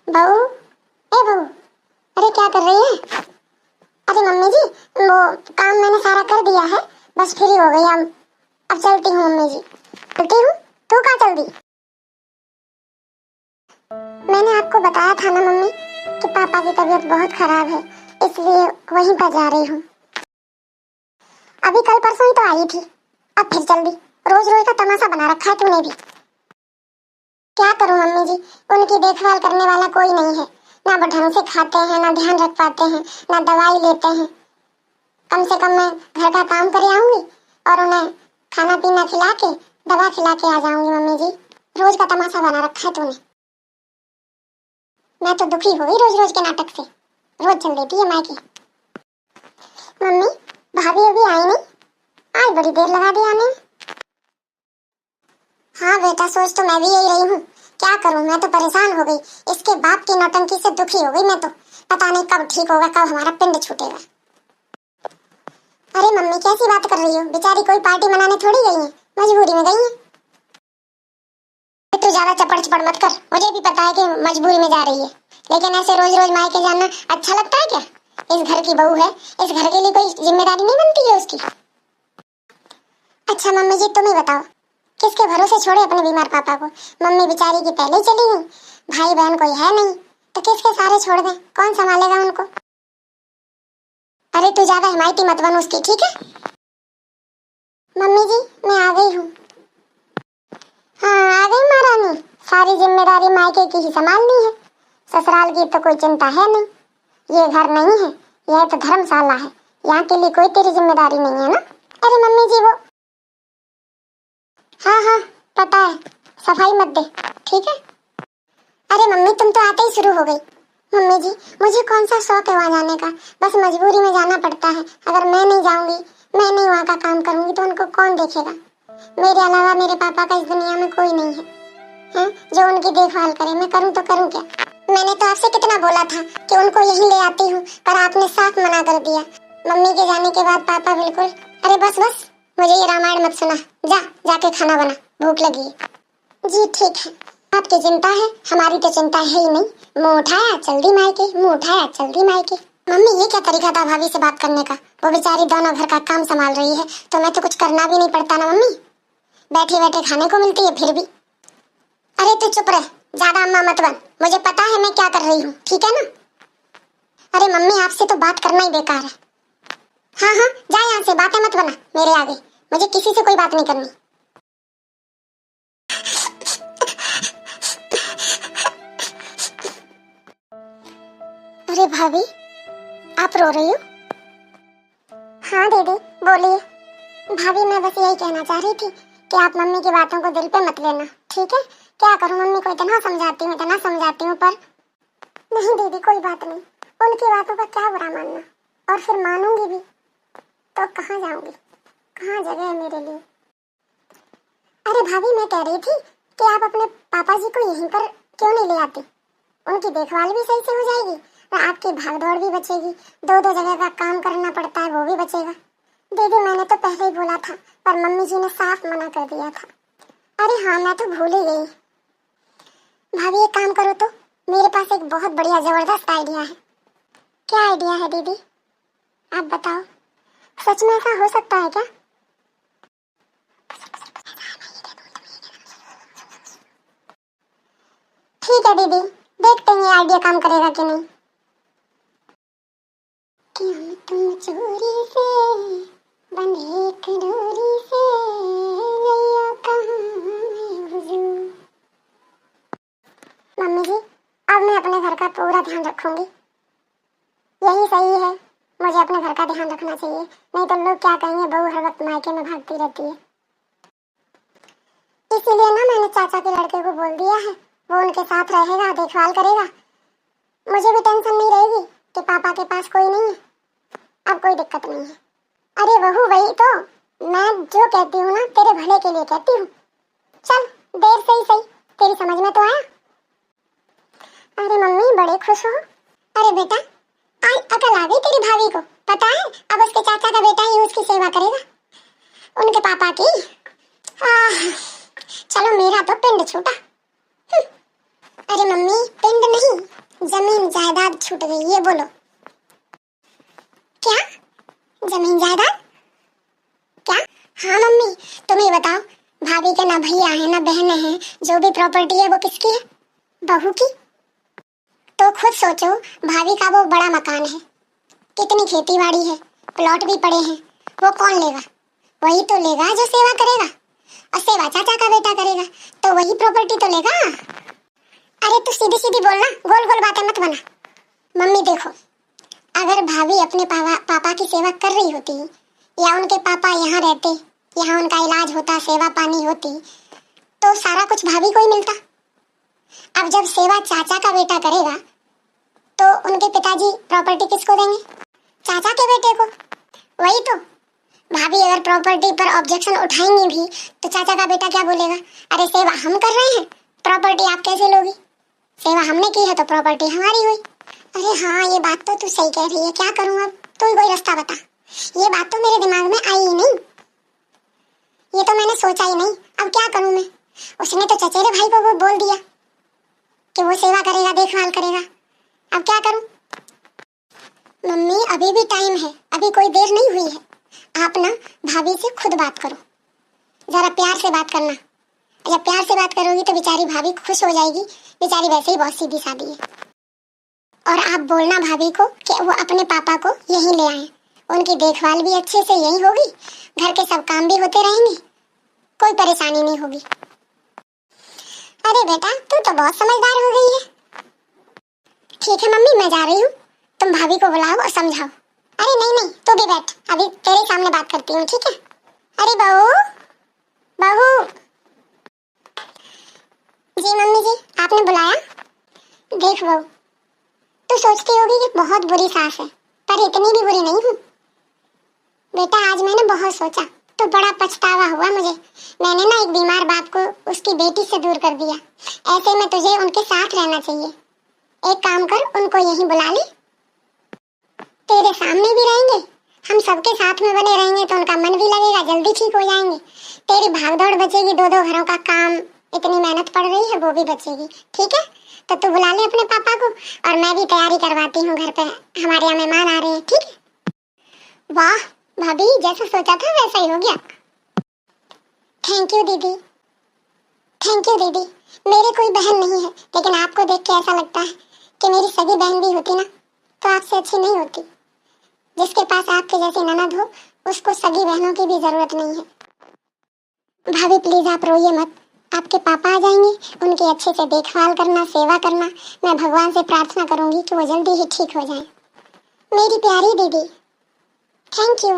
बहू, ए बहू, अरे क्या कर रही है? अरे मम्मी जी, वो काम मैंने सारा कर दिया है, बस फ्री हो गई अब चलती हूँ मम्मी जी। चलती हूँ? तू कहाँ चल दी? मैंने आपको बताया था ना मम्मी कि पापा की तबीयत बहुत खराब है, इसलिए वहीं पर जा रही हूँ। अभी कल परसों ही तो आई थी, अब फिर चल दी। रोज रोज का तमाशा बना रखा है तूने भी। क्या करूँ मम्मी जी, उनकी देखभाल करने वाला कोई नहीं है। ना वो ढंग से खाते हैं, ना ध्यान रख पाते हैं, ना दवाई लेते हैं। कम से कम मैं घर का काम कर आऊंगी और उन्हें खाना पीना खिला के दवा खिला के आ जाऊंगी। मम्मी जी, रोज का तमाशा बना रखा है तूने। मैं तो दुखी हो गई रोज रोज के नाटक से। रोज चल देती है मायके। मम्मी, भाभी अभी आई नहीं? आज बड़ी देर लगा दी आने में। हाँ बेटा, सोच तो मैं भी यही रही हूँ। क्या करूँ, मैं तो परेशान हो गई। इसके बाप की नौटंकी से दुखी हो गई मैं तो। पता नहीं कब ठीक होगा, कब हमारा पिंड छूटेगा। अरे मम्मी, कैसी बात कर रही हो? बेचारी कोई पार्टी मनाने थोड़ी गई है, मजबूरी में गई है। तू ज्यादा चपड़ चपड़ मत कर, मुझे भी पता है कि मजबूरी में जा रही है, लेकिन ऐसे रोज रोज मायके जाना अच्छा लगता है क्या? इस घर की बहू है, इस घर के लिए कोई जिम्मेदारी नहीं बनती है उसकी? अच्छा मम्मी जी, तुम ही बताओ, किसके भरोसे छोड़े अपने बीमार पापा को? मम्मी बेचारी की पहले चली गई, भाई बहन कोई है नहीं, तो किसके सारे छोड़ दें? कौन संभालेगा उनको? अरे तू ज्यादा हिमायती मत बन उसकी, ठीक है? मम्मी जी, मैं आ गई हूँ। हाँ आ गई महारानी, सारी जिम्मेदारी मायके की ही संभालनी है। ससुराल की तो कोई चिंता है नहीं। ये घर नहीं है, यह तो धर्मशाला है, यहाँ के लिए कोई तेरी जिम्मेदारी नहीं है ना? अरे मम्मी जी वो, हाँ हाँ पता है, सफाई मत दे, ठीक है? अरे मम्मी, तुम तो आते ही शुरू हो गई। मम्मी जी, मुझे कौन सा शौक है वहाँ जाने का, बस मजबूरी में जाना पड़ता है। अगर मैं नहीं जाऊंगी, मैं नहीं वहाँ का काम करूंगी तो उनको कौन देखेगा? मेरे अलावा मेरे पापा का इस दुनिया में कोई नहीं है, हैं? जो उनकी देखभाल करे। मैं करूँ तो करूँ क्या? मैंने तो आपसे कितना बोला था कि उनको यहीं ले आती हूँ, पर आपने साफ मना कर दिया। मम्मी के जाने के बाद पापा बिल्कुल, अरे बस बस, मुझे ये रामायण मत सुना। जाके खाना बना, भूख लगी है। जी ठीक है, आपकी चिंता है, हमारी तो चिंता है ही नहीं। मुंह उठाया चल दी मायके, मुंह उठाया चल दी मायके। मम्मी, ये क्या तरीका था भाभी से बात करने का? वो बेचारी दोनों घर का काम संभाल रही है, तो मैं तो कुछ करना भी नहीं पड़ता ना मम्मी। बैठे बैठे खाने को मिलती है फिर भी। अरे तू चुप रह, ज्यादा अम्मा मत बन, मुझे पता है मैं क्या कर रही हूँ, ठीक है ना? अरे मम्मी, आपसे तो बात करना ही बेकार है। हाँ हाँ, जा यहाँ से, बातें मत बना मेरे आगे, मुझे किसी से कोई बात नहीं करनी। अरे भाभी, आप रो रही हो? हाँ दीदी, बोलिए। भाभी, मैं बस यही कहना चाह रही थी कि आप मम्मी की बातों को दिल पे मत लेना, ठीक है? क्या करूं, मम्मी को इतना समझाती हूँ पर नहीं दीदी, कोई बात नहीं। उनकी बातों का क्या बुरा मानना, और फिर मानूंगी भी तो कहाँ जाऊंगी, कहाँ जगह है मेरे लिए? अरे भाभी, मैं कह रही थी कि आप अपने पापा जी को यहीं पर क्यों नहीं ले आती? उनकी देखभाल भी सही से हो जाएगी और आपकी भागदौड़ भी बचेगी। दो दो जगह का काम करना पड़ता है, वो भी बचेगा। दीदी, मैंने तो पहले ही बोला था, पर मम्मी जी ने साफ मना कर दिया था। अरे हाँ, मैं तो भूल ही गई। भाभी, एक काम करो तो, मेरे पास एक बहुत बढ़िया जबरदस्त आइडिया है। क्या आइडिया है दीदी, आप बताओ। सच में ऐसा हो सकता है क्या? ठीक है दीदी, देखते हैं ये आइडिया काम करेगा कि नहीं। क्यों तुम चोरी से बंधे एक डोरी से, नैया कहाँ है हुजूर? मम्मी जी, अब मैं अपने घर का पूरा ध्यान रखूंगी। यही सही है, मुझे अपने घर का ध्यान रखना चाहिए, नहीं तो लोग क्या कहेंगे, बहू हर वक्त मायके में भागती रहती है। इसीलिए ना मैंने चाचा के लड़के को बोल दिया है, वो उनके साथ रहेगा, देखभाल करेगा। मुझे भी टेंशन नहीं रहेगी कि पापा के पास कोई नहीं है। अब कोई दिक्कत नहीं है। अरे बहू, वही तो मैं जो कहती हूँ ना, तेरे भले के लिए कहती हूँ। चल, देर से ही सही, तेरी समझ में तो आया। अरे मम्मी, बड़े खुश हो? अरे बेटा, आज अकल आ गई तेरी भाभी को, पता है अब उसके चाचा का बेटा ही उसकी सेवा करेगा, उनके पापा की। चलो, मेरा तो पिंड छूटा। अरे मम्मी, पिंड नहीं, जमीन जायदाद छूट गई, ये बोलो। क्या? जमीन जायदाद? क्या? हाँ मम्मी, तुम ही बताओ, भाभी के ना भैया है ना बहनें हैं, जो भी प्रॉपर्टी है वो किसकी है? बहू की। तो खुद सोचो, भाभी का वो बड़ा मकान है, कितनी खेती बाड़ी है, प्लॉट भी पड़े हैं, वो कौन लेगा? वही तो लेगा जो सेवा करेगा, और सेवा चाचा का बेटा करेगा, तो वही प्रॉपर्टी तो लेगा। अरे तू सीधी सीधी बोलना, गोल गोल बातें मत बना। मम्मी देखो, अगर भाभी अपने पापा की सेवा कर रही होती या उनके पापा यहाँ रहते, यहाँ उनका इलाज होता, सेवा पानी होती, तो सारा कुछ भाभी को ही मिलता। अब जब सेवा चाचा का बेटा करेगा तो उनके पिताजी प्रॉपर्टी किसको देंगे? चाचा के बेटे को। वही तो, भाभी अगर प्रॉपर्टी पर ऑब्जेक्शन उठाएंगी भी तो चाचा का बेटा क्या बोलेगा? अरे सेवा हम कर रहे हैं, प्रॉपर्टी आप कैसे लोगी? सेवा हमने की है तो प्रॉपर्टी हमारी हुई। अरे हाँ, ये बात तो तू सही कह रही है, क्या करूं अब? तू ही कोई रास्ता बता। ये बात तो मेरे दिमाग में आई ही नहीं, ये तो मैंने सोचा ही नहीं। अब क्या करूं मैं? उसने तो चचेरे भाई को वो बोल दिया कि वो सेवा करेगा, देखभाल करेगा। अब क्या करूं? मम्मी अभी भी टाइम है, अभी कोई देर नहीं हुई है। आप ना भाभी से खुद बात करो, जरा प्यार से बात करना। जब प्यार से बात करोगी तो बेचारी भाभी खुश हो जाएगी, बेचारी वैसे ही बहुत सीधी सादी है। और आप बोलना भाभी को कि वो अपने पापा को यहीं ले आए, उनकी देखभाल भी अच्छे से यहीं होगी, घर के सब काम भी होते रहेंगे, कोई परेशानी नहीं होगी। अरे बेटा, तू तो बहुत समझदार हो गई है। ठीक है मम्मी, मैं जा रही हूँ, तुम भाभी को बुलाओ और समझाओ। अरे नहीं नहीं, तू भी बैठ, अभी तेरे सामने बात करती हूँ, ठीक है? अरे बहू, बहू। जी मम्मी जी, आपने बुलाया? देख बहू, तू सोचती होगी कि बहुत बुरी सास है, पर इतनी भी बुरी नहीं हूँ। बेटा आज मैंने बहुत सोचा तो बड़ा पछतावा हुआ मुझे। मैंने ना एक बीमार बाप को उसकी बेटी से दूर कर दिया। ऐसे में तुझे उनके साथ रहना चाहिए। एक काम कर, उनको यहीं बुला ले, तेरे सामने भी रहेंगे, हम सबके साथ में बने रहेंगे तो उनका मन भी लगेगा, जल्दी ठीक हो जाएंगे। तेरी भागदौड़ बचेगी, दो दो घरों का काम, इतनी मेहनत पड़ रही है वो भी बचेगी। ठीक है, तो तू बुला ले अपने पापा को, और मैं भी तैयारी करवाती हूँ, घर पे हमारे यहाँ मेहमान आ रहे हैं। ठीक है? वाह भाभी, जैसा सोचा था वैसा ही हो गया। थैंक यू दीदी, थैंक यू दीदी। मेरी कोई बहन नहीं है, लेकिन आपको देख के ऐसा लगता है कि मेरी सगी बहन भी होती ना तो आपसे अच्छी नहीं होती। जिसके पास आपके जैसी ननद हो उसको सगी बहनों की भी जरूरत नहीं है। भाभी प्लीज आप रोइए मत, आपके पापा आ जाएंगे, उनकी अच्छे से देखभाल करना, सेवा करना। मैं भगवान से प्रार्थना करूंगी कि वो जल्दी ही ठीक हो जाए। मेरी प्यारी दीदी, थैंक यू।